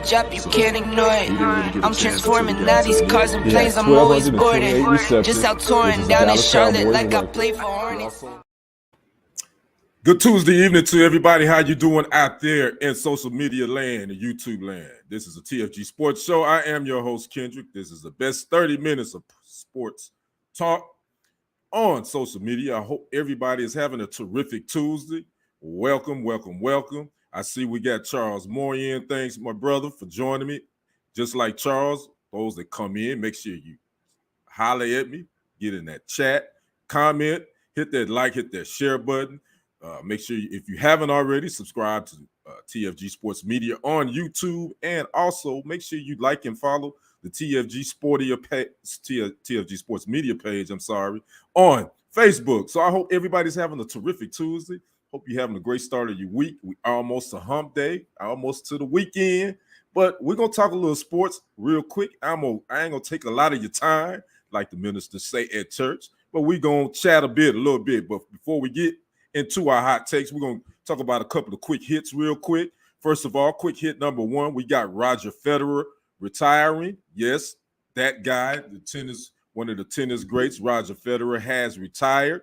drop, you can't ignore it. I'm transforming now these cars and planes, I'm always boarding. Just out touring down in Charlotte like I play for Hornets. Good Tuesday evening to everybody. How you doing out there in social media land and YouTube land? This is a TFG Sports Show. I am your host, Kendrick. This is the best 30 minutes of sports talk on social media. I hope everybody is having a terrific Tuesday. Welcome, welcome, welcome. I see we got Charles Moore in. Thanks, my brother, for joining me. Just like Charles, those that come in, make sure you holler at me, get in that chat, comment, hit that like, hit that share button. Make sure if you haven't already, subscribe to TFG Sports Media on YouTube, and also make sure you like and follow the TFG Sports Media page. On Facebook. So I hope everybody's having a terrific Tuesday. Hope you're having a great start of your week. We almost to hump day, almost to the weekend, but we're gonna talk a little sports real quick. I ain't gonna take a lot of your time, like the ministers say at church, but we're gonna chat a little bit. But before we get into our hot takes, we're going to talk about a couple of quick hits real quick. First of all, quick hit number one, we got Roger Federer retiring. Yes, that guy, one of the tennis greats, Roger Federer, has retired.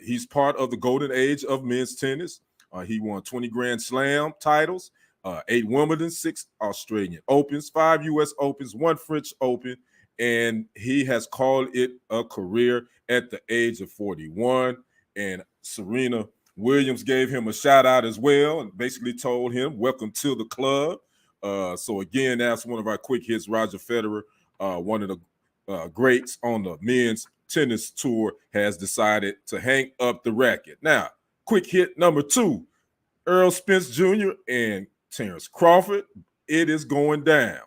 He's part of the golden age of men's tennis. He won 20 Grand Slam titles, 8 Wimbledon, 6 Australian Opens, 5 U.S. Opens, 1 French Open, and he has called it a career at the age of 41. And Serena Williams gave him a shout out as well and basically told him, welcome to the club. So again, that's one of our quick hits. Roger Federer, one of the greats on the men's tennis tour, has decided to hang up the racket. Now, quick hit number two, Earl Spence Jr. and Terrence Crawford. It is going down.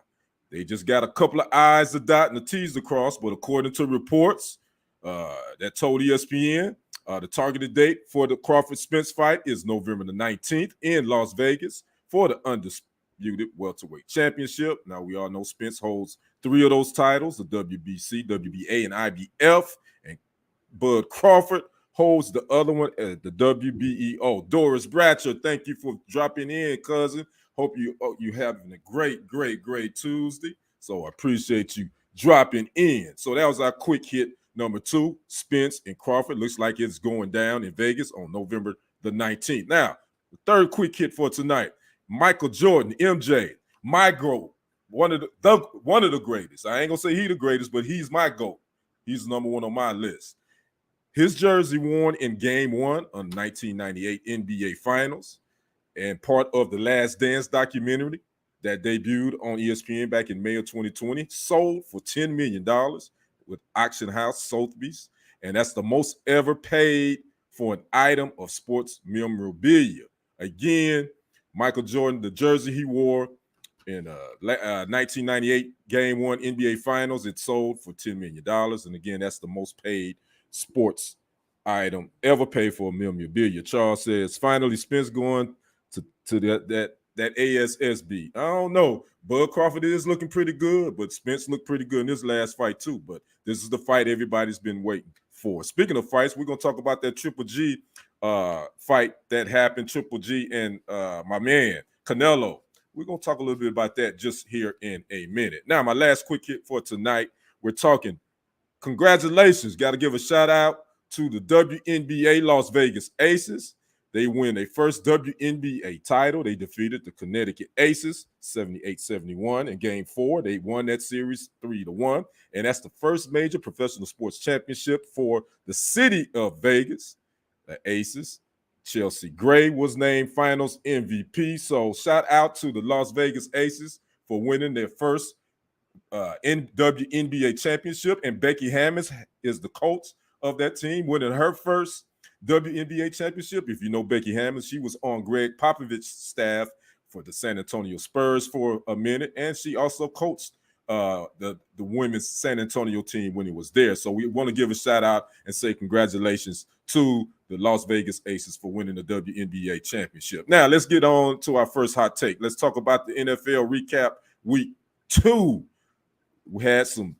They just got a couple of I's to dot and the T's to cross, but according to reports that told ESPN, the targeted date for the Crawford-Spence fight is November the 19th in Las Vegas for the undisputed welterweight championship. Now, we all know Spence holds 3 of those titles, the WBC, WBA, and IBF, and Bud Crawford holds the other one at the WBEO. Doris Bratcher, thank you for dropping in, cousin. Hope you having a great Tuesday. So I appreciate you dropping in. So that was our quick hit. Number two, Spence and Crawford. Looks like it's going down in Vegas on November the 19th. Now, the third quick hit for tonight, Michael Jordan, MJ, my GOAT, one of the greatest. I ain't gonna say he the greatest, but he's my GOAT. He's number one on my list. His jersey worn in Game 1 on 1998 NBA Finals and part of the Last Dance documentary that debuted on ESPN back in May of 2020, sold for $10 million. With auction house Sotheby's, and that's the most ever paid for an item of sports memorabilia. Again, Michael Jordan, the jersey he wore in 1998 Game 1 NBA Finals, it sold for $10 million. And again, that's the most paid sports item ever paid for memorabilia. Charles says, finally, Spence going to that ASSB. I don't know. Bud Crawford is looking pretty good, but Spence looked pretty good in this last fight too. But this is the fight everybody's been waiting for. Speaking of fights, we're going to talk about that Triple G fight that happened, Triple G and my man, Canelo. We're going to talk a little bit about that just here in a minute. Now, my last quick hit for tonight, we're talking congratulations. Got to give a shout out to the WNBA Las Vegas Aces. They win their first WNBA title. They defeated the Connecticut Aces 78-71 in Game 4. They won that series 3-1. And that's the first major professional sports championship for the city of Vegas. The Aces. Chelsea Gray was named Finals MVP. So shout out to the Las Vegas Aces for winning their first WNBA championship. And Becky Hammons is the coach of that team, winning her first WNBA championship. If you know Becky Hammond, she was on Greg Popovich's staff for the San Antonio Spurs for a minute, and she also coached the women's San Antonio team when he was there. So we want to give a shout out and say congratulations to the Las Vegas Aces for winning the WNBA championship. Now let's get on to our first hot take. Let's talk about the NFL recap week 2. We had some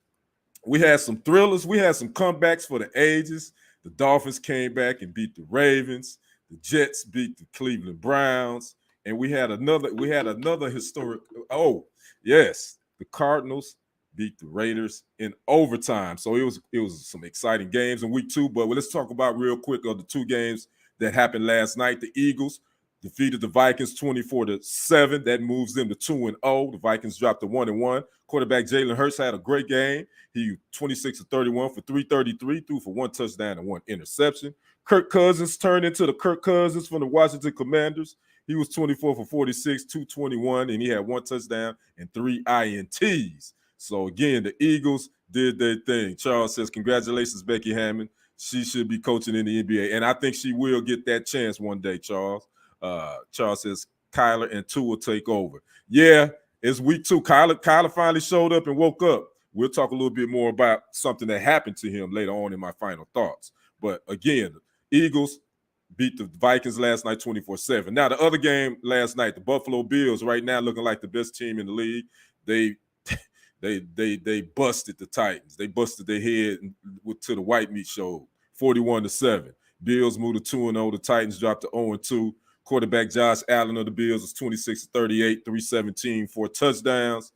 thrillers. We had some comebacks for the ages. The Dolphins came back and beat the Ravens. The Jets beat the Cleveland Browns. and we had another historic. Oh, yes, the Cardinals beat the Raiders in overtime. So it was some exciting games in week 2. But let's talk about real quick of the 2 games that happened last night. The Eagles defeated the Vikings 24-7. That moves them to 2-0. The Vikings dropped to 1-1. Quarterback Jalen Hurts had a great game. He 26-31 for 333, threw for 1 touchdown and 1 interception. Kirk Cousins turned into the Kirk Cousins from the Washington Commanders. He was 24 for 46, 221, and he had 1 touchdown and 3 INTs. So again, the Eagles did their thing. Charles says, congratulations, Becky Hammond. She should be coaching in the NBA, and I think she will get that chance one day, Charles. Charles says, Kyler and Tua will take over. Yeah, it's week 2. Kyler finally showed up and woke up. We'll talk a little bit more about something that happened to him later on in my final thoughts. But again, the Eagles beat the Vikings last night 24-7. Now, the other game last night, the Buffalo Bills right now looking like the best team in the league. They busted the Titans. They busted their head to the white meat show, 41-7. Bills moved to 2-0. The Titans dropped to 0-2. Quarterback Josh Allen of the Bills was 26-38, 317, 4 touchdowns.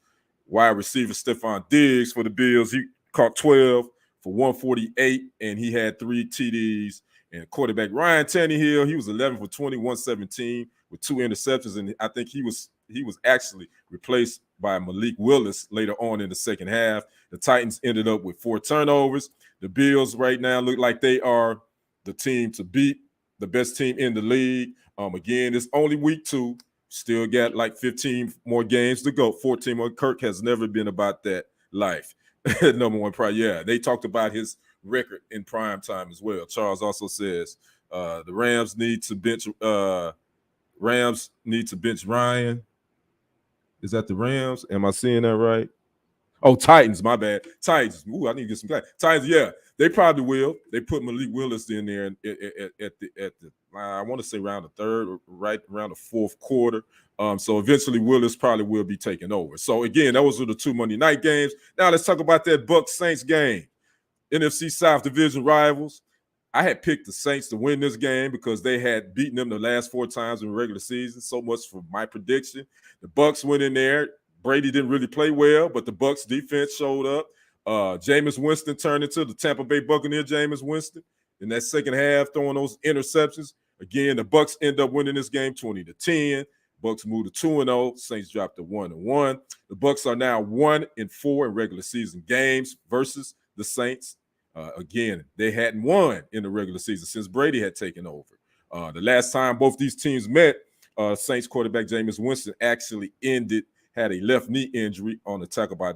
Wide receiver Stephon Diggs for the Bills, he caught 12 for 148, and he had 3 TDs. And quarterback Ryan Tannehill, he was 11 for 20, 117 with 2 interceptions, and I think he was actually replaced by Malik Willis later on in the second half. The Titans ended up with 4 turnovers. The Bills right now look like they are the team to beat, the best team in the league. Again, it's only week 2. Still got like 15 more games to go. 14 more. Kirk has never been about that life. Number one prize. Yeah, they talked about his record in prime time as well. Charles also says the Rams need to bench Ryan. Is that the Rams? Am I seeing that right? Oh, Titans, my bad. Titans. Ooh, I need to get some clarity. Titans, yeah, they probably will. They put Malik Willis in there at the I want to say around the 3rd or right around the 4th quarter. So eventually Willis probably will be taking over. So again, those were the 2 Monday night games. Now let's talk about that Bucs Saints game. NFC South Division rivals. I had picked the Saints to win this game because they had beaten them the last 4 times in the regular season. So much for my prediction. The Bucs went in there. Brady didn't really play well, but the Bucs defense showed up. Jameis Winston turned into the Tampa Bay Buccaneer Jameis Winston in that second half, throwing those interceptions. Again, the Bucs end up winning this game 20-10. Bucs moved to 2-0. Saints dropped to 1-1. The Bucs are now 1-4 in regular season games versus the Saints. Again, they hadn't won in the regular season since Brady had taken over. The last time both these teams met, Saints quarterback Jameis Winston actually had a left knee injury on the tackle by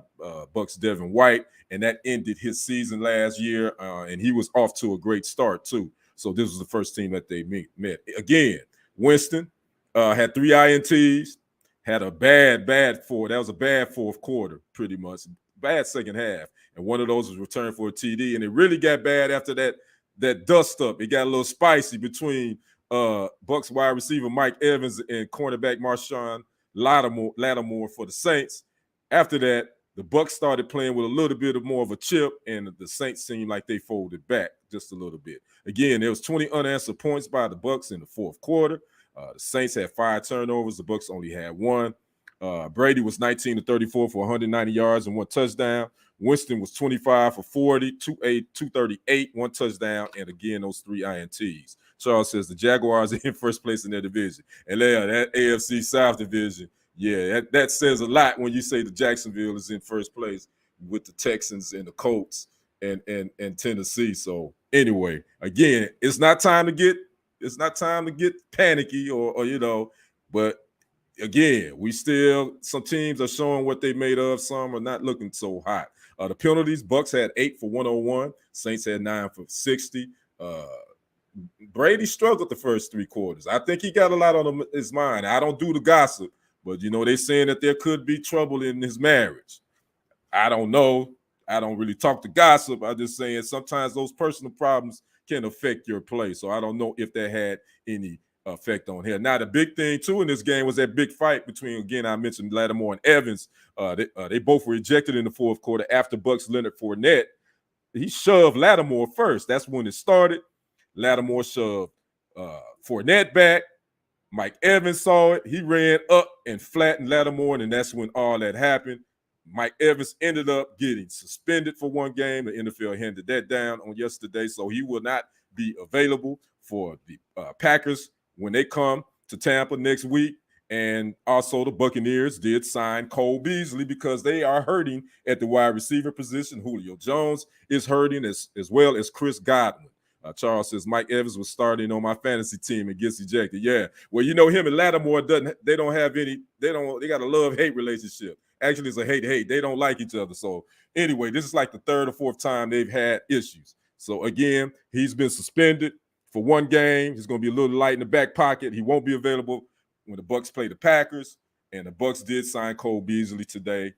Bucs Devin White, and that ended his season last year, and he was off to a great start too. So this was the first team that they met. Again, Winston had 3 INTs, had a bad fourth. That was a bad 4th quarter, pretty much. Bad second half. And one of those was returned for a TD. And it really got bad after that dust up. It got a little spicy between Bucs wide receiver Mike Evans and cornerback Marshawn Lattimore for the Saints. After that, the Bucs started playing with a little bit more of a chip, and the Saints seemed like they folded back just a little bit. Again, there was 20 unanswered points by the Bucs in the 4th quarter. The Saints had 5 turnovers. The Bucs only had 1. Brady was 19-34 for 190 yards and 1 touchdown. Winston was 25 for 40, 238, 1 touchdown, and again, those 3 INTs. Charles says the Jaguars are in first place in their division. And that AFC South division, yeah, that says a lot when you say the Jacksonville is in first place with the Texans and the Colts and Tennessee. So anyway, again, it's not time to get panicky or but again, some teams are showing what they made of. Some are not looking so hot. The penalties, Bucs had 8 for 101. Saints had 9 for 60. Brady struggled the first 3 quarters. I think he got a lot on his mind. I don't do the gossip, but they're saying that there could be trouble in his marriage. I don't know. I don't really talk to gossip. I'm just saying sometimes those personal problems can affect your play. So I don't know if that had any effect on him. Now, the big thing, too, in this game was that big fight between, again, I mentioned Lattimore and Evans. They both were ejected in the 4th quarter after Bucs Leonard Fournette. He shoved Lattimore first. That's when it started. Lattimore shoved Fournette back. Mike Evans saw it. He ran up and flattened Lattimore, and that's when all that happened. Mike Evans ended up getting suspended for one game. The NFL handed that down on yesterday, so he will not be available for the Packers when they come to Tampa next week. And also the Buccaneers did sign Cole Beasley because they are hurting at the wide receiver position. Julio Jones is hurting as well as Chris Godwin. Charles says Mike Evans was starting on my fantasy team and gets ejected. Yeah, well, him and Lattimore they got a love-hate relationship. Actually, it's a hate-hate. They don't like each other. So anyway, this is like the third or fourth time they've had issues. So again, he's been suspended for one game. He's going to be a little light in the back pocket. He won't be available when the Bucs play the Packers, and the Bucs did sign Cole Beasley today,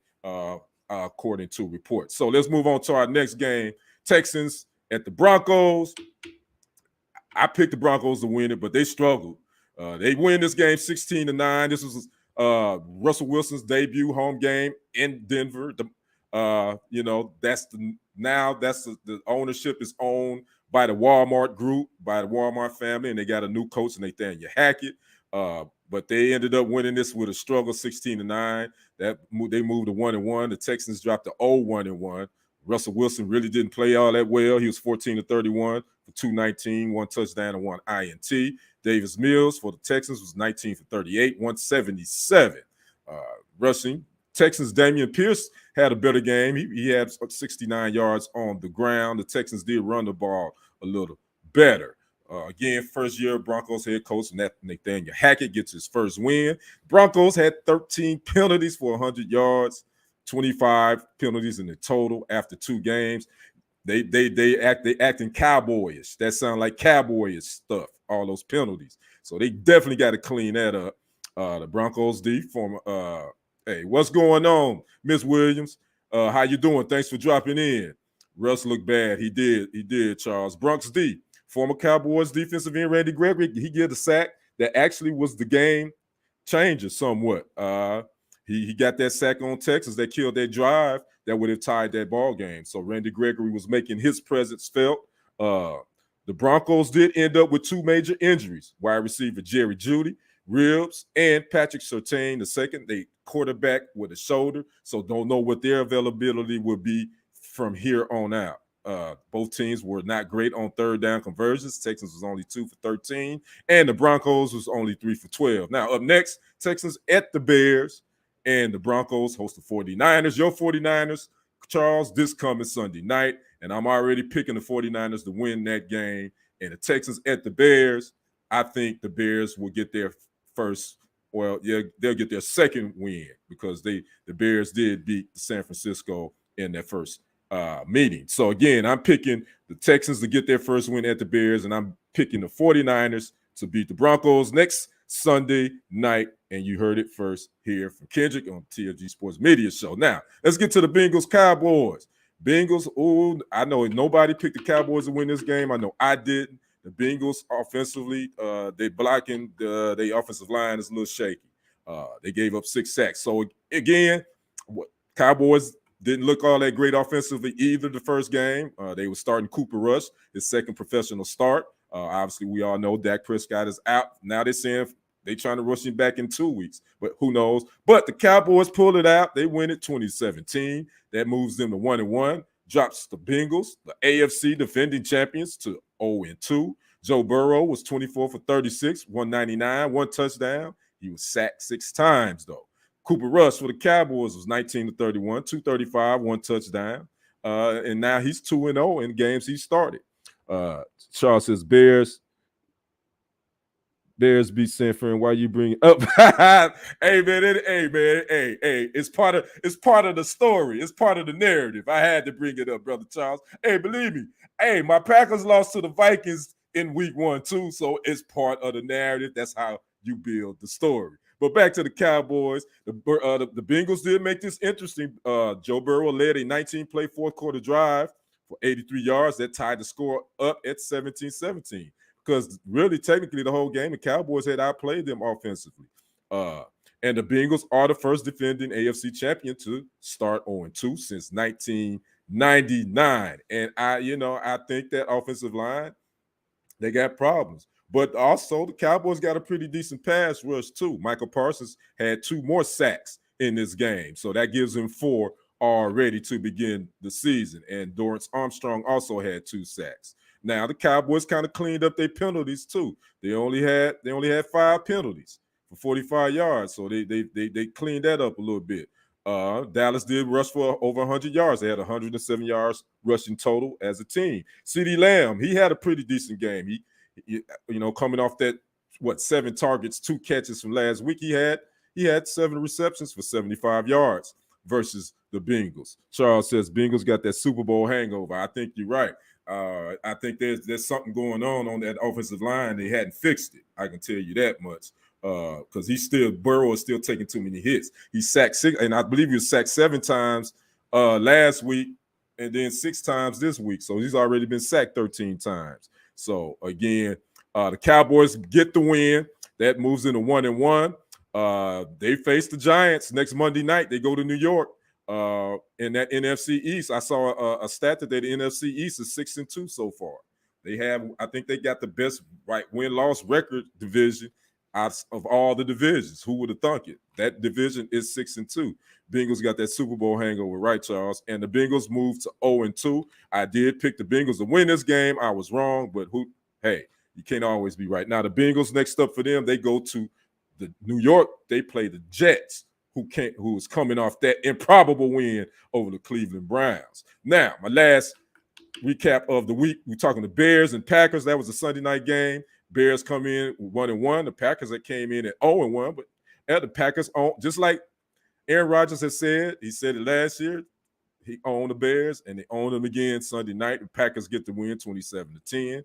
according to reports. So let's move on to our next game. Texans at the Broncos. I picked the Broncos to win it, but they struggled. They win this game 16-9. This was Russell Wilson's debut home game in Denver. That's the ownership is owned by the Walmart group, by the Walmart family, and they got a new coach, Nathaniel Hackett. But they ended up winning this with a struggle, 16-9. They moved to 1-1. The Texans dropped to 0-1-1. Russell Wilson really didn't play all that well. He was 14-31 for 219, one touchdown and one INT. Davis Mills for the Texans was 19 for 38, 177 rushing. Texans' Damian Pierce had a better game. He had 69 yards on the ground. The Texans did run the ball a little better. Again, first year Broncos head coach Nathaniel Hackett gets his first win. Broncos had 13 penalties for 100 yards, 25 penalties in the total after 2 games. They acting cowboyish. That sound like cowboyish stuff, all those penalties. So they definitely got to clean that up. The Broncos D hey, what's going on, Miss Williams? How you doing? Thanks for dropping in. Russ looked bad. He did, Charles. Bronx D, former Cowboys defensive end Randy Gregory, he did a sack that actually was the game changer somewhat. He got that sack on Texas that killed that drive that would have tied that ball game. So Randy Gregory was making his presence felt. The Broncos did end up with 2 major injuries. Wide receiver Jerry Jeudy, ribs, and Patrick Surtain II. They quarterback with a shoulder, so don't know what their availability will be from here on out. Both teams were not great on third down conversions. Texans was only 2 for 13, and the Broncos was only 3 for 12. Now, up next, Texans at the Bears, and the Broncos host the 49ers. Your 49ers, Charles, this coming Sunday night, and I'm already picking the 49ers to win that game. And the Texans at the Bears, I think the Bears will get their first. Well, yeah, they'll get their second win because the Bears did beat San Francisco in that first meeting. So again, I'm picking the Texans to get their first win at the Bears, and I'm picking the 49ers to beat the Broncos next Sunday night. And you heard it first here from Kendrick on TFG Sports Media Show. Now, let's get to the Bengals Cowboys. Bengals, I know nobody picked the Cowboys to win this game. I know I didn't. The Bengals offensively, they blocking the offensive line is a little shaky. They gave up 6 sacks. So again, Cowboys didn't look all that great offensively either the first game. They were starting Cooper Rush, his second professional start. Obviously, we all know Dak Prescott is out. Now they're saying they're trying to rush him back in 2 weeks, but who knows? But the Cowboys pulled it out. They win it 2017. That moves them to 1-1. Drops the Bengals, the AFC defending champions, to 0-2. Joe Burrow was 24 for 36, 199, 1 touchdown. He was sacked 6 times, though. Cooper Rush for the Cowboys was 19 to 31, 235, 1 touchdown. And now he's 2-0 in games he started. Charles says, Bears beat San Fran. Why you bring it up? Hey man, it's part of the story. It's part of the narrative. I had to bring it up, brother Charles. Hey, believe me. Hey, my Packers lost to the Vikings in week 1 too, so it's part of the narrative. That's how you build the story. But back to the Cowboys. The Bengals did make this interesting. Joe Burrow led a 19-play fourth-quarter drive for 83 yards. That tied the score up at 17-17. Because really, technically, the whole game, the Cowboys had outplayed them offensively. And the Bengals are the first defending AFC champion to start 0-2 since 1999. And I think that offensive line, they got problems. But also the Cowboys got a pretty decent pass rush too. Michael Parsons had 2 more sacks in this game, so that gives him 4 already to begin the season. And Dorrance Armstrong also had 2 sacks. Now the Cowboys kind of cleaned up their penalties too. They only had 5 penalties for 45 yards, so they cleaned that up a little bit. Dallas did rush for over 100 yards. They had 107 yards rushing total as a team. CeeDee Lamb, he had a pretty decent game. He coming off that 7 targets, 2 catches from last week. He had 7 receptions for 75 yards versus the Bengals. Charles says Bengals got that Super Bowl hangover. I think you're right. I think there's something going on that offensive line. They hadn't fixed it. I can tell you that much. Because Burrow is still taking too many hits. He sacked 6, and I believe he was sacked 7 times last week, and then 6 times this week. So he's already been sacked 13 times. So again, the Cowboys get the win. That moves into 1-1. They face the Giants next Monday night. They go to New York in that NFC East. I saw a stat that the NFC East is 6-2 so far. I think they got the best win-loss record division out of all the divisions. Who would have thunk it? That division is 6-2. Bengals got that Super Bowl hangover, right, Charles? And the Bengals moved to 0-2. I did pick the Bengals to win this game. I was wrong, but you can't always be right. Now the Bengals, next up for them, they go to the New York. They play the Jets, who is coming off that improbable win over the Cleveland Browns. Now, my last recap of the week, we're talking the Bears and Packers. That was a Sunday night game. Bears come in 1-1. The Packers that came in at 0-1, but the Packers own, just like Aaron Rodgers has said, he said it last year, he owned the Bears, and they owned them again Sunday night. The Packers get the win 27-10.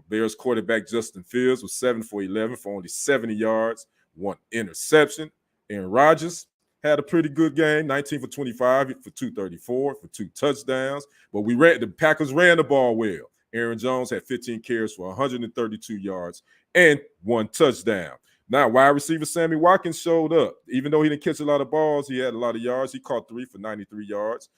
Bears quarterback Justin Fields was 7 for 11 for only 70 yards, 1 interception. Aaron Rodgers had a pretty good game, 19 for 25 for 234 for 2 touchdowns. But the Packers ran the ball well. Aaron Jones had 15 carries for 132 yards and 1 touchdown. Now, wide receiver Sammy Watkins showed up. Even though he didn't catch a lot of balls, he had a lot of yards. He caught 3 for 93 yards.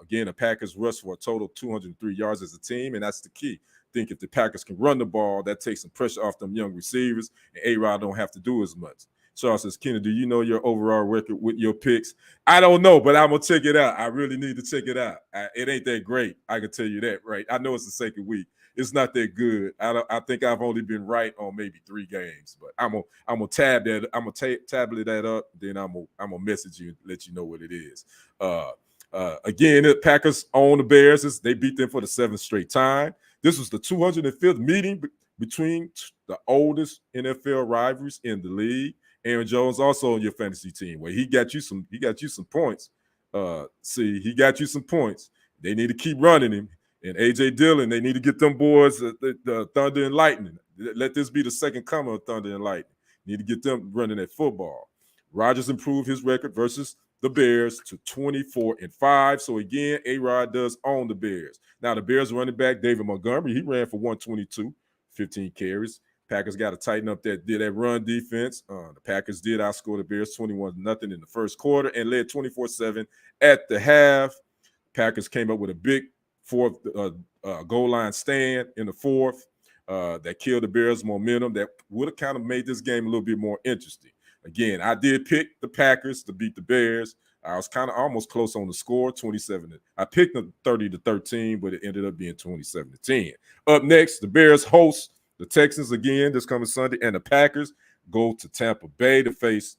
Again, the Packers rushed for a total of 203 yards as a team, and that's the key. I think if the Packers can run the ball, that takes some pressure off them young receivers, and A-Rod don't have to do as much. Charles says, Kenny, do you know your overall record with your picks? I don't know, but I'm going to check it out. I really need to check it out. It ain't that great. I can tell you that, right? I know it's the second week. It's not that good. I think I've only been right on maybe 3 games, but I'm gonna tab that. I'm gonna tablet that up. Then I'm gonna message you and let you know what it is. Again, the Packers own the Bears. They beat them for the 7th straight time. This was the 205th meeting between the oldest NFL rivalries in the league. Aaron Jones also on your fantasy team, where he got you some points. He got you some points. They need to keep running him. And A.J. Dillon, they need to get them boys the Thunder and Lightning. Let this be the second coming of Thunder and Lightning. Need to get them running that football. Rodgers improved his record versus the Bears to 24-5. So again, A-Rod does own the Bears. Now the Bears running back, David Montgomery, he ran for 122, 15 carries. Packers got to tighten up that run defense. The Packers did outscore the Bears 21-0 in the first quarter and led 24-7 at the half. Packers came up with a big 4th goal line stand in the 4th that killed the Bears' momentum. That would have kind of made this game a little bit more interesting. Again, I did pick the Packers to beat the Bears. I was kind of almost close on the score, 27. I picked them 30-13, but it ended up being 27-10. Up next, the Bears host the Texans again this coming Sunday, and the Packers go to Tampa Bay to face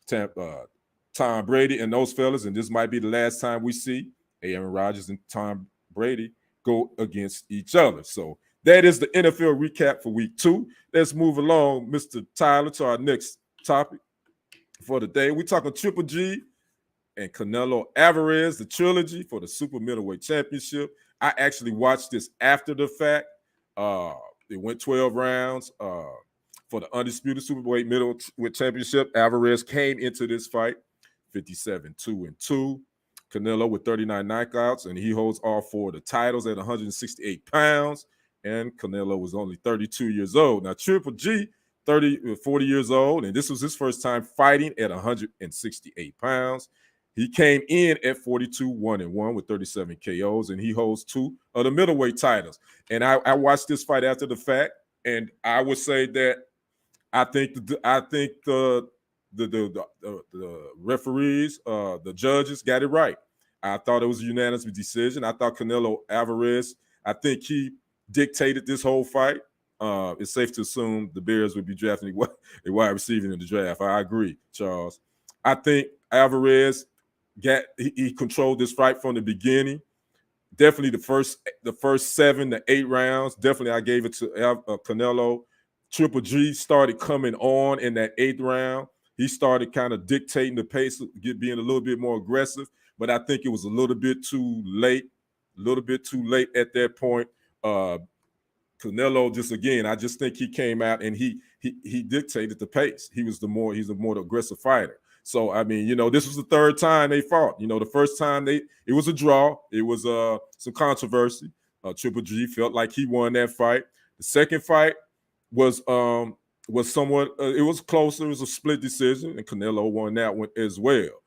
Tom Brady and those fellas. And this might be the last time we see Aaron Rodgers and Tom Brady go against each other. So that is the NFL recap for week 2. Let's move along, Mr. Tyler, to our next topic for the day. We're talking Triple G and Canelo Alvarez, the trilogy for the Super Middleweight Championship. I actually watched this after the fact. It went 12 rounds for the undisputed Superweight Middleweight Championship. Alvarez came into this fight 57-2-2. Canelo with 39 knockouts, and he holds all 4 of the titles at 168 pounds. And Canelo was only 32 years old. Now, Triple G, 40 years old, and this was his first time fighting at 168 pounds. He came in at 42-1-1 with 37 KOs, and he holds 2 of the middleweight titles. And I watched this fight after the fact. And I would say that I think the referees, the judges got it right. I thought it was a unanimous decision. I thought Canelo Alvarez, I think he dictated this whole fight. It's safe to assume the Bears would be drafting a wide receiver in the draft. I agree, Charles. I think Alvarez he controlled this fight from the beginning. Definitely the first 7 to 8 rounds. Definitely, I gave it to Canelo. Triple G started coming on in that 8th round. He started kind of dictating the pace, being a little bit more aggressive. But I think it was a little bit too late. At that point. Canelo I just think he came out and he dictated the pace. He's a more aggressive fighter. So I mean, this was the 3rd time they fought. The first time it was a draw. It was some controversy. Triple G felt like he won that fight. The second fight was somewhat it was closer. It was a split decision, and Canelo won that one as well.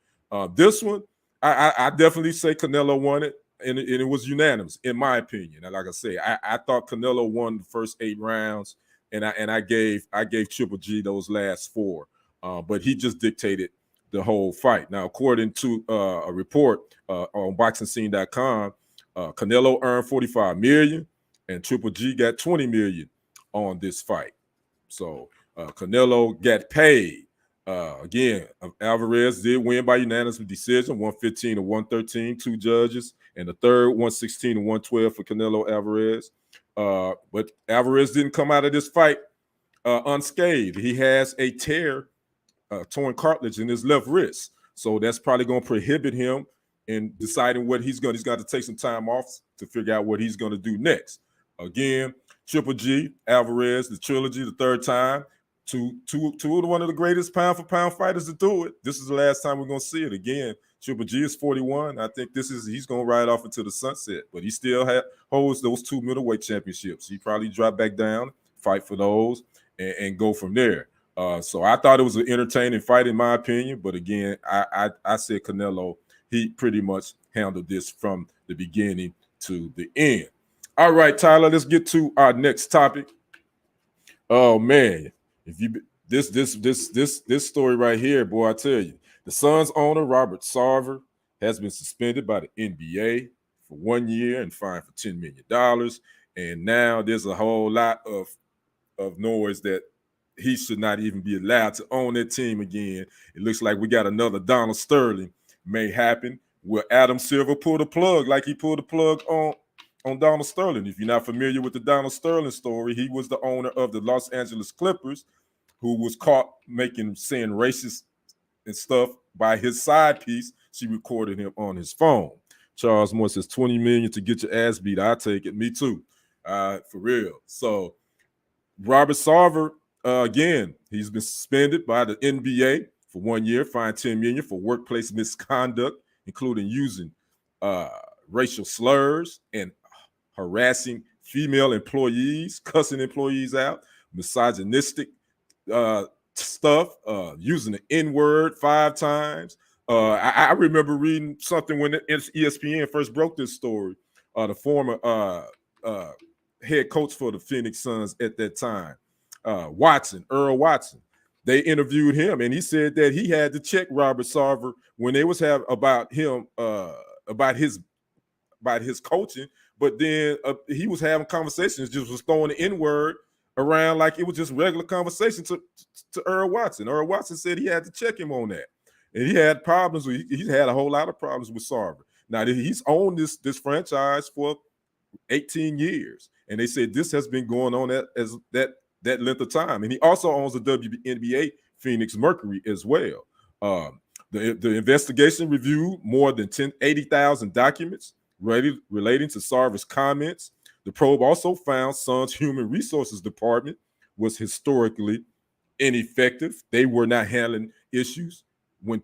This one, I definitely say Canelo won it. And it was unanimous, in my opinion. And like I say, I thought Canelo won the first 8 rounds, and I gave Triple G those last 4. But he just dictated the whole fight. Now, according to a report on BoxingScene.com, Canelo earned $45 million, and Triple G got $20 million on this fight. So Canelo got paid. Again, Alvarez did win by unanimous decision, 115 to 113, 2 judges, and the third 116 to 112 for Canelo Alvarez. But Alvarez didn't come out of this fight unscathed. He has a torn cartilage in his left wrist, so that's probably going to prohibit him in deciding what he's got to take some time off to figure out what he's going to do next. Again, Triple G, Alvarez, the trilogy, the 3rd time. One of the greatest pound for pound fighters to do it. This is the last time we're gonna see it again. Triple G is 41. I think he's gonna ride off into the sunset, but he still holds those 2 middleweight championships. He probably drop back down, fight for those, and go from there. So I thought it was an entertaining fight in my opinion, but again, I said Canelo. He pretty much handled this from the beginning to the end. All right, Tyler, let's get to our next topic. Oh man. If you this story right here, boy, I tell you, the Suns owner Robert Sarver has been suspended by the NBA for 1 year and fined for $10 million. And now there's a whole lot of noise that he should not even be allowed to own that team again. It looks like we got another Donald Sterling may happen where Adam Silver pulled a plug, like he pulled a plug on Donald Sterling. If you're not familiar with the Donald Sterling story, he was the owner of the Los Angeles Clippers, who was caught saying racist and stuff by his side piece. She recorded him on his phone. Charles Moore says $20 million to get your ass beat. I take it. Me too. For real. So Robert Sarver, again, he's been suspended by the NBA for 1 year, fined $10 million for workplace misconduct, including using racial slurs and harassing female employees, cussing employees out, misogynistic stuff, using the N-word 5 times. I remember reading something when ESPN first broke this story. The former head coach for the Phoenix Suns at that time, Earl Watson, they interviewed him, and he said that he had to check Robert Sarver when they was about him, about his coaching. But then he was having conversations, just was throwing the N-word around like it was just regular conversation to Earl Watson. Earl Watson said he had to check him on that. And he had problems. He had a whole lot of problems with Sarver. Now, he's owned this franchise for 18 years. And they said this has been going on that length of time. And he also owns the WNBA Phoenix Mercury as well. The investigation reviewed more than 80,000 documents relating to Sarver's comments. The probe also found Suns' Human Resources Department was historically ineffective. They were not handling issues when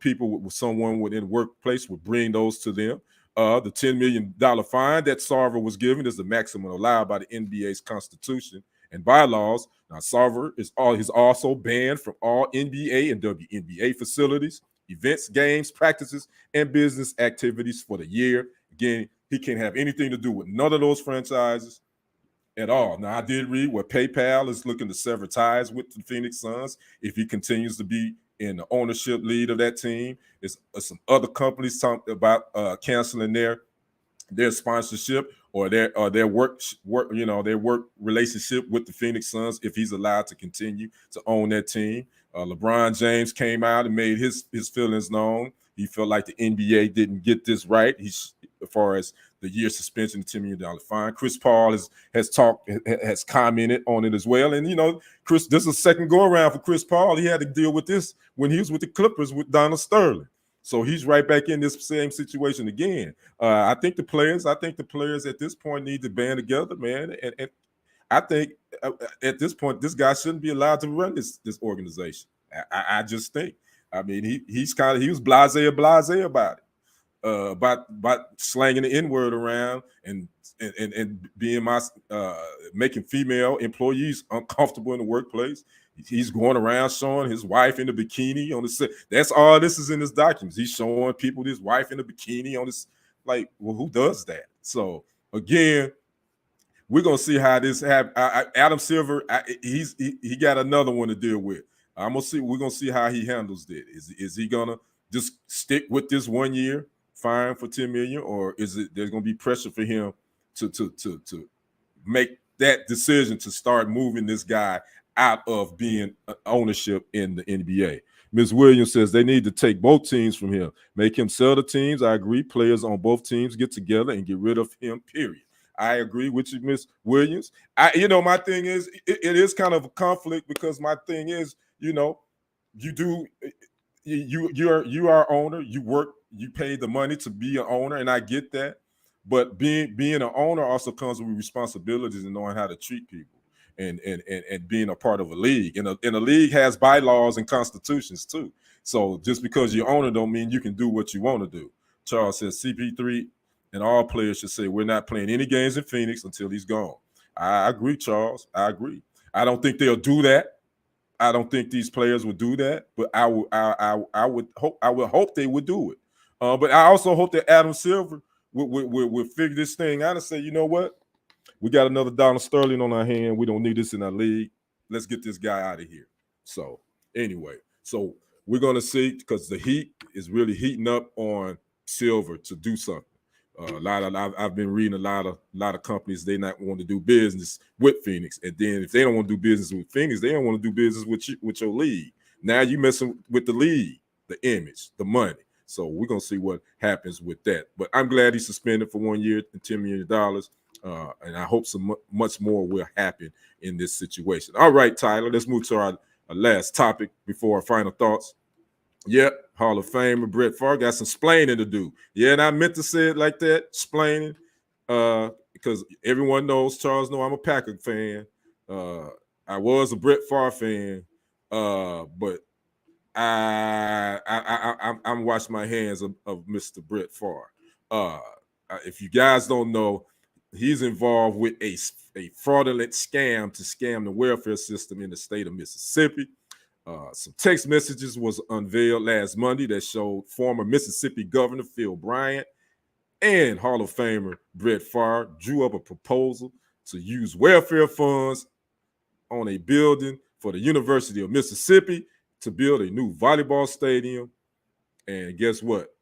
someone within the workplace would bring those to them. The $10 million fine that Sarver was given is the maximum allowed by the NBA's constitution and bylaws. Now, Sarver is also banned from all NBA and WNBA facilities, events, games, practices, and business activities for the year. Again, he can't have anything to do with none of those franchises at all. Now, I did read where PayPal is looking to sever ties with the Phoenix Suns if he continues to be in the ownership lead of that team. It's some other companies talking about canceling their sponsorship or their work their work relationship with the Phoenix Suns if he's allowed to continue to own that team. LeBron James came out and made his feelings known. He felt like the NBA didn't get this right. As far as the year suspension, $10 million fine. Chris Paul has commented on it as well. And Chris, this is a second go around for Chris Paul. He had to deal with this when he was with the Clippers with Donald Sterling. So he's right back in this same situation again. I think the players at this point need to band together, man. And I think at this point, this guy shouldn't be allowed to run this organization. I just think. I mean, he was blasé about it, about slanging the N-word around and being making female employees uncomfortable in the workplace. He's going around showing his wife in a bikini on the set. That's all this is in his documents. He's showing people his wife in a bikini on this. Like, well, who does that? So again, we're gonna see how this happens. Adam Silver, he got another one to deal with. We're gonna see how he handles it. Is he gonna just stick with this 1 year fine for $10 million, or is it there's gonna be pressure for him to make that decision to start moving this guy out of being ownership in the NBA? Ms. Williams says they need to take both teams from him, make him sell the teams. I agree. Players on both teams get together and get rid of him, period. I agree with you, Ms. Williams. My thing is, it is kind of a conflict because my thing is, you are owner, you work, you pay the money to be an owner, and I get that. But being an owner also comes with responsibilities and knowing how to treat people. And being a part of a league. And a league has bylaws and constitutions too. So just because you're owner don't mean you can do what you want to do. Charles says CP3 and all players should say we're not playing any games in Phoenix until he's gone. I agree, Charles. I agree. I don't think they'll do that. I don't think these players would do that, but I would hope they would do it. But I also hope that Adam Silver will figure this thing out and say, you know what? We got another Donald Sterling on our hand. We don't need this in our league. Let's get this guy out of here. So anyway, we're going to see, because the heat is really heating up on Silver to do something. I've been reading a lot of companies, they not want to do business with Phoenix. And then if they don't want to do business with Phoenix, they don't want to do business with your league. Now you messing with the league, the image, the money. So we're going to see what happens with that. But I'm glad he's suspended for 1 year and $10 million. And I hope much more will happen in this situation. All right, Tyler, let's move to our last topic before our final thoughts. Yep, Hall of Famer Brett Favre got some splaining to do. Yeah, and I meant to say it like that, splaining, because everyone knows, Charles knows I'm a Packer fan. I was a Brett Favre fan, but I'm washing my hands of Mr. Brett Favre. If you guys don't know, he's involved with a fraudulent scam to scam the welfare system in the state of Mississippi. Some text messages was unveiled last Monday that showed former Mississippi Governor Phil Bryant and Hall of Famer Brett Favre drew up a proposal to use welfare funds on a building for the University of Mississippi to build a new volleyball stadium. And guess what?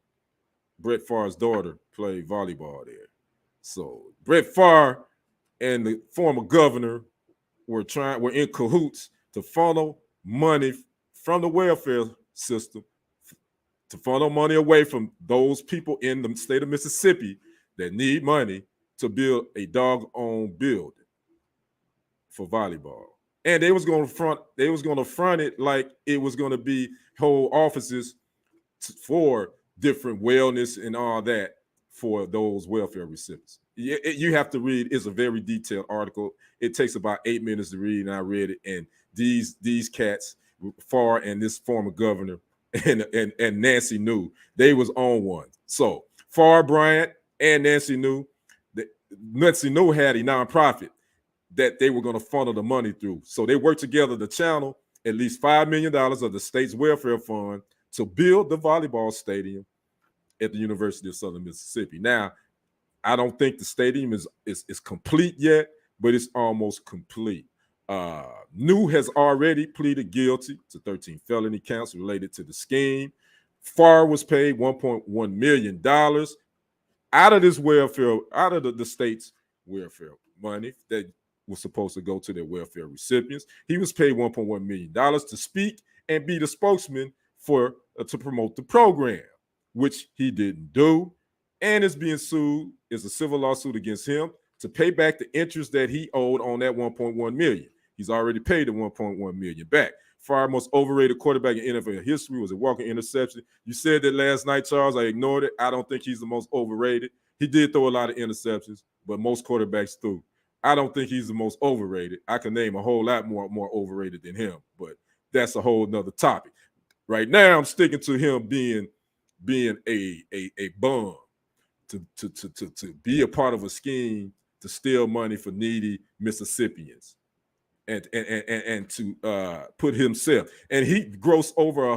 Brett Favre's daughter played volleyball there. So Brett Favre and the former governor were in cahoots to funnel money from the welfare system, to funnel money away from those people in the state of Mississippi that need money to build a dog-owned building for volleyball. And they was going to front it like it was going to be whole offices for different wellness and all that for those welfare recipients. You have to read. It's a very detailed article. It takes about 8 minutes to read, and I read it. And these cats, Favre and this former governor and Nancy New, they was on one. So Favre, Bryant, and Nancy New had a nonprofit that they were going to funnel the money through. So they worked together to channel at least $5 million of the state's welfare fund to build the volleyball stadium at the University of Southern Mississippi. Now, I don't think the stadium is complete yet, but it's almost complete. New has already pleaded guilty to 13 felony counts related to the scheme. Farr was paid $1.1 million out of this welfare, out of the state's welfare money that was supposed to go to their welfare recipients. He was paid $1.1 million to speak and be the spokesman for to promote the program, which he didn't do, and is being sued. Is a civil lawsuit against him to pay back the interest that he owed on that $1.1 million. He's already paid the $1.1 million back. Far most overrated quarterback in NFL history was a walking interception. You said that last night, Charles. I ignored it. I don't think he's the most overrated. He did throw a lot of interceptions, but most quarterbacks threw. I don't think he's the most overrated. I can name a whole lot more overrated than him, but that's a whole nother topic. Right now, I'm sticking to him being a bum to be a part of a scheme to steal money for needy Mississippians. And to put himself, and he grossed over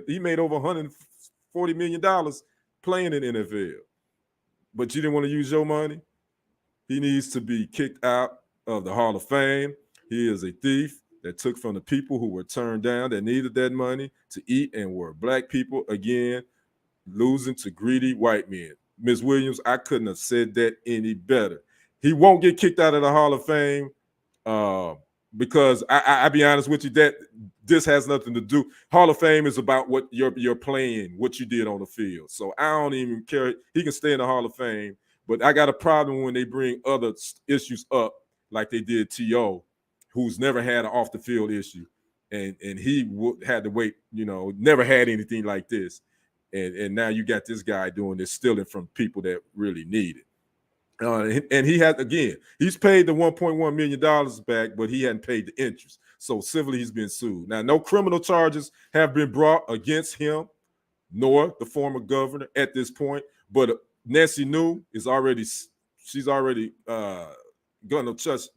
he made over $140 million playing in NFL. But you didn't want to use your money. He needs to be kicked out of the Hall of Fame. He is a thief that took from the people who were turned down, that needed that money to eat, and were black people again, losing to greedy white men. Ms. Williams, I couldn't have said that any better. He won't get kicked out of the Hall of Fame. Because I be honest with you, that this has nothing to do. Hall of Fame is about what you're playing, what you did on the field. So I don't even care. He can stay in the Hall of Fame, but I got a problem when they bring other issues up, like they did T.O., who's never had an off the field issue, and he had to wait. Never had anything like this, and now you got this guy doing this, stealing from people that really need it. And he had, again, he's paid the $1.1 million back, but he hadn't paid the interest. So civilly, he's been sued. Now, no criminal charges have been brought against him, nor the former governor at this point. But Nancy New is already, she's already been charged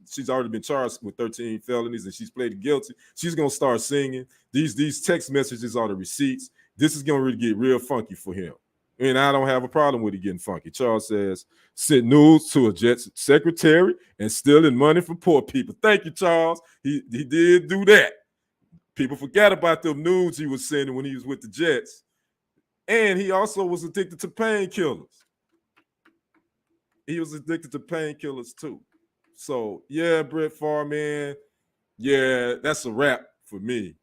with 13 felonies, and she's pleaded guilty. She's gonna start singing. These text messages are the receipts. This is gonna really get real funky for him. And I don't have a problem with it getting funky. Charles says, sent news to a Jets secretary and stealing money from poor people. Thank you, Charles. He did do that. People forgot about them news he was sending when he was with the Jets. And he also was addicted to painkillers. He was addicted to painkillers too. So, yeah, Brett Favre, man, yeah, that's a wrap for me,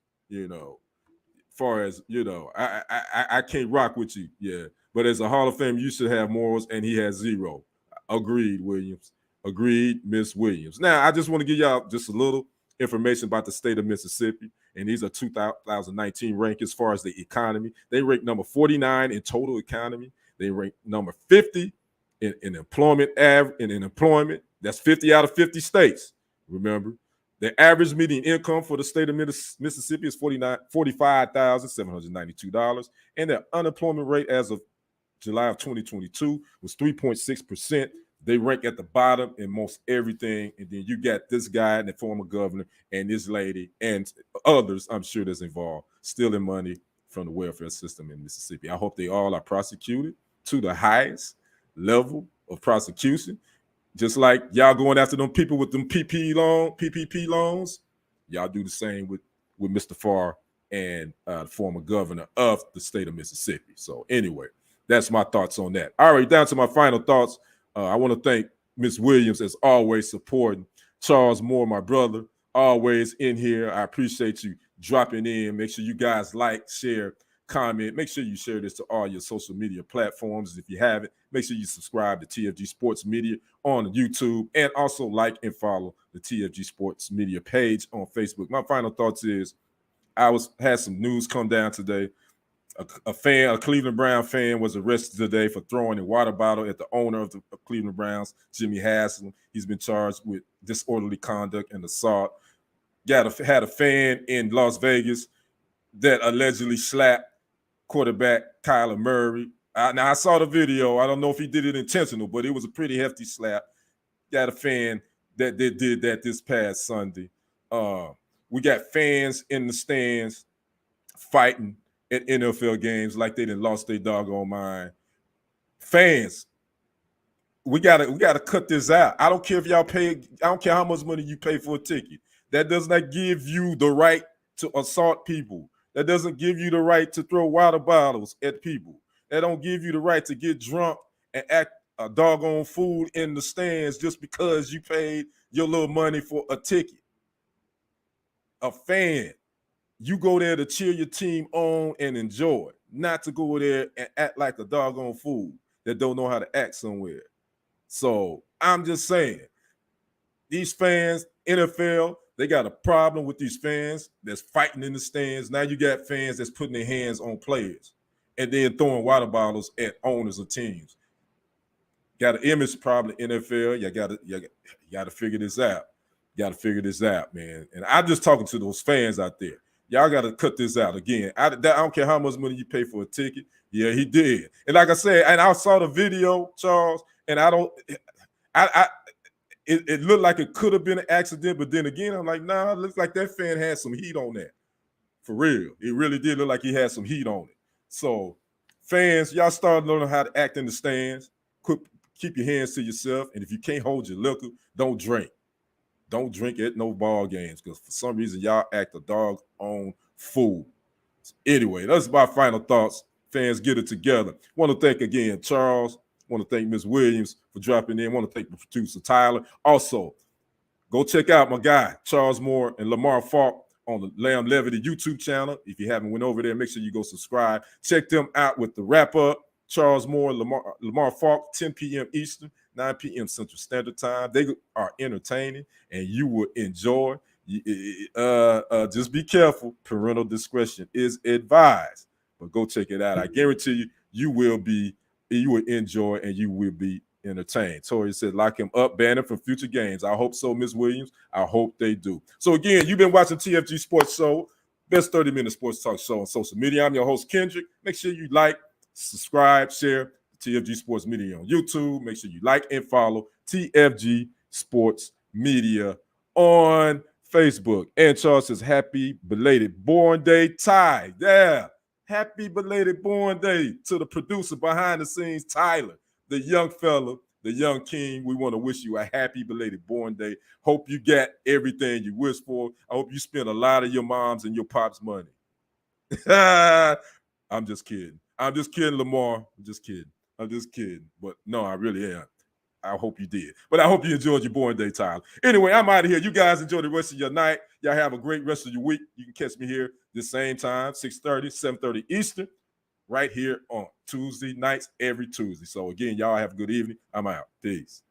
far as, I can't rock with you, yeah. But as a Hall of Fame, you should have morals, and he has zero. Agreed, Williams. Agreed, Miss Williams. Now, I just want to give y'all just a little information about the state of Mississippi, and these are 2019 rankings as far as the economy. They rank number 49 in total economy. They rank number 50 in employment. In employment, that's 50 out of 50 states. Remember, the average median income for the state of Mississippi is $45,792, and the unemployment rate as of July of 2022 was 3.6%. They rank at the bottom in most everything. And then you got this guy and the former governor and this lady and others, I'm sure, that's involved, stealing money from the welfare system in Mississippi. I hope they all are prosecuted to the highest level of prosecution. Just like y'all going after them people with them PPP loans, y'all do the same with Mr. Farr and the former governor of the state of Mississippi. So anyway, that's my thoughts on that. All right, down to my final thoughts. I want to thank Ms. Williams, as always, supporting Charles Moore, my brother, always in here. I appreciate you dropping in. Make sure you guys like, share, comment. Make sure you share this to all your social media platforms. If you haven't, make sure you subscribe to TFG Sports Media on YouTube, and also like and follow the TFG Sports Media page on Facebook. My final thoughts is I had some news come down today. A Cleveland Brown fan was arrested today for throwing a water bottle at the owner of the Cleveland Browns, Jimmy Haslam. He's been charged with disorderly conduct and assault. Had a fan in Las Vegas that allegedly slapped quarterback Kyler Murray. Now, I saw the video. I don't know if he did it intentional, but it was a pretty hefty slap. Got a fan that did that this past Sunday. We got fans in the stands fighting at NFL games like they done lost their doggone mind. Fans we gotta cut this out. I don't care if y'all pay. I don't care how much money you pay for a ticket. That does not give you the right to assault people. That doesn't give you the right to throw water bottles at people. That don't give you the right to get drunk and act a doggone fool in the stands just because you paid your little money for a ticket. A fan, you go there to cheer your team on and enjoy, not to go there and act like a doggone fool that don't know how to act somewhere. So I'm just saying, these fans, NFL, they got a problem with these fans that's fighting in the stands. Now you got fans that's putting their hands on players and then throwing water bottles at owners of teams. Got an image problem in NFL. You gotta figure this out. You gotta figure this out, man. And I'm just talking to those fans out there. Y'all gotta cut this out again. I don't care how much money you pay for a ticket. Yeah, he did. And like I said, and I saw the video, Charles, and it looked like it could have been an accident, but then again, I'm like, nah, it looks like that fan had some heat on that. For real. It really did look like he had some heat on it. So, fans, y'all start learning how to act in the stands. Keep your hands to yourself. And if you can't hold your liquor, don't drink. Don't drink at no ball games because for some reason, y'all act a dog-on fool. Anyway, that's my final thoughts. Fans, get it together. Want to thank again Charles. Want to thank Ms. Williams for dropping in. Want to thank the producer Tyler. Also, go check out my guy Charles Moore and Lamar Falk on the Lamb Levity YouTube channel. If you haven't went over there, make sure you go subscribe. Check them out with the wrap up. Charles Moore, Lamar Falk, 10 p.m. Eastern, 9 p.m. Central Standard Time. They are entertaining, and you will enjoy. Just be careful. Parental discretion is advised. But go check it out. I guarantee you will enjoy, and you will be entertained. Tori said, lock him up, ban him from future games. I hope so, Ms. Williams. I hope they do. So again, you've been watching TFG Sports Show, best 30-minute sports talk show on social media. I'm your host, Kendrick. Make sure you like, subscribe, share TFG Sports Media on YouTube. Make sure you like and follow TFG Sports Media on Facebook. And Charles says, happy belated born day, Ty. Yeah. Happy belated born day to the producer behind the scenes, Tyler, the young fella, the young king. We want to wish you a happy belated born day. Hope you get everything you wish for. I hope you spend a lot of your mom's and your pop's money. I'm just kidding. I'm just kidding, Lamar. I'm just kidding. But no, I really am. I hope you did. But I hope you enjoyed your born day, Tyler. Anyway, I'm out of here. You guys enjoy the rest of your night. Y'all have a great rest of your week. You can catch me here the same time, 6:30, 7:30 Eastern, right here on Tuesday nights, every Tuesday. So again, y'all have a good evening. I'm out. Peace.